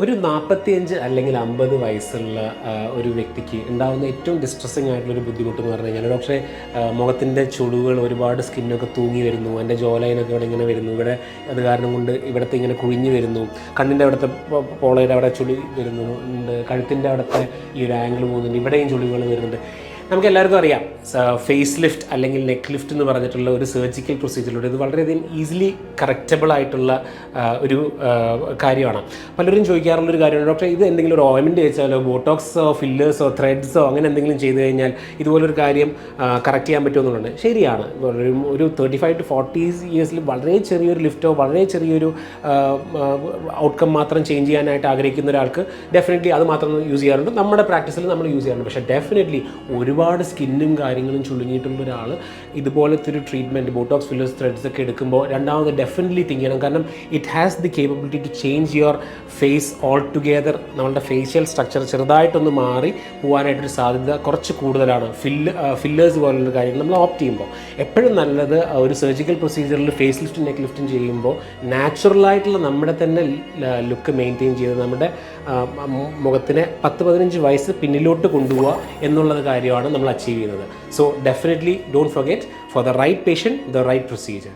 ഒരു 45 അല്ലെങ്കിൽ 50 വയസ്സുള്ള ഒരു വ്യക്തിക്ക് ഉണ്ടാകുന്ന ഏറ്റവും ഡിസ്ട്രെസ്സിങ് ആയിട്ടുള്ളൊരു ബുദ്ധിമുട്ടെന്ന് പറഞ്ഞു കഴിഞ്ഞാൽ ഡോക്ടറെ മുഖത്തിൻ്റെ ചുളിവുകൾ ഒരുപാട് സ്കിന്നൊക്കെ തൂങ്ങി വരുന്നു, എൻ്റെ ജോലൈനൊക്കെ ഇവിടെ ഇങ്ങനെ വരുന്നു, ഇവിടെ അത് കാരണം കൊണ്ട് ഇവിടുത്തെ ഇങ്ങനെ കുഴിഞ്ഞു വരുന്നു, കണ്ണിൻ്റെ അവിടുത്തെ പോളയുടെ അവിടെ ചുളി വരുന്നുണ്ട്, കഴുത്തിൻ്റെ അവിടുത്തെ ഈ ഒരു ആംഗിൾ പോകുന്നുണ്ട്, ഇവിടെയും ചുളിവുകൾ വരുന്നുണ്ട്. നമുക്ക് എല്ലാവർക്കും അറിയാം ഫേസ് ലിഫ്റ്റ് അല്ലെങ്കിൽ നെക്ക് ലിഫ്റ്റ് എന്ന് പറഞ്ഞിട്ടുള്ള ഒരു സർജിക്കൽ പ്രൊസീജിയറിലൂടെ ഇത് വളരെയധികം ഈസിലി കറക്റ്റബിൾ ആയിട്ടുള്ള ഒരു കാര്യമാണ്. പലരും ചോദിക്കാറുള്ളൊരു കാര്യമാണ്, ഡോക്ടറെ ഇത് എന്തെങ്കിലും ഒരു ഓയിൻമെൻറ്റ് വെച്ചാലോ ബോട്ടോക്സോ ഫില്ലേഴ്സോ ത്രെഡ്സോ അങ്ങനെ എന്തെങ്കിലും ചെയ്ത് കഴിഞ്ഞാൽ ഇതുപോലൊരു കാര്യം കറക്റ്റ് ചെയ്യാൻ പറ്റുമെന്നുള്ളത് ശരിയാണ്. ഒരു 35 to 40 ഇയേഴ്സിൽ വളരെ ചെറിയൊരു ലിഫ്റ്റോ വളരെ ചെറിയൊരു ഔട്ട്കം മാത്രം ചേഞ്ച് ചെയ്യാനായിട്ട് ആഗ്രഹിക്കുന്ന ഒരാൾക്ക് ഡെഫിനറ്റ്ലി അത് മാത്രം യൂസ് ചെയ്യാറുണ്ട്. നമ്മുടെ പ്രാക്ടീസിൽ നമ്മൾ യൂസ് ചെയ്യാറുണ്ട്. പക്ഷേ ഡെഫിനറ്റ്ലി ഒരുപാട് സ്കിന്നും കാര്യങ്ങളും ചുളുങ്ങിയിട്ടുള്ള ഒരാൾ ഇതുപോലത്തെ ഒരു ട്രീറ്റ്മെൻറ്റ് ബോട്ടോക്സ് ഫില്ലേഴ്സ് ത്രെഡ്സ് ഒക്കെ എടുക്കുമ്പോൾ രണ്ടാമത് ഡെഫിനറ്റ്ലി തിങ്ക് ചെയ്യണം. കാരണം it has the capability to change your face altogether. നമ്മളുടെ ഫേഷ്യൽ സ്ട്രക്ചർ ചെറുതായിട്ടൊന്ന് മാറി പോകാനായിട്ടൊരു സാധ്യത കുറച്ച് കൂടുതലാണ് ഫില്ലേഴ്സ് പോലുള്ള കാര്യങ്ങൾ നമ്മൾ ഓപ്റ്റ് ചെയ്യുമ്പോൾ. എപ്പോഴും നല്ലത് ഒരു സർജിക്കൽ പ്രൊസീജിയറിൽ ഫേസ് ലിഫ്റ്റും നെക്ക് ലിഫ്റ്റും ചെയ്യുമ്പോൾ നാച്ചുറലായിട്ടുള്ള നമ്മുടെ തന്നെ ലുക്ക് മെയിൻറ്റെയിൻ ചെയ്ത് നമ്മുടെ മുഖത്തിനെ 10-15 വയസ്സ് പിന്നിലോട്ട് കൊണ്ടുപോവുക എന്നുള്ളത് കാര്യമാണ് നമ്മൾ അച്ചീവ് ചെയ്യുന്നത്. So definitely don't forget, for the right patient the right procedure.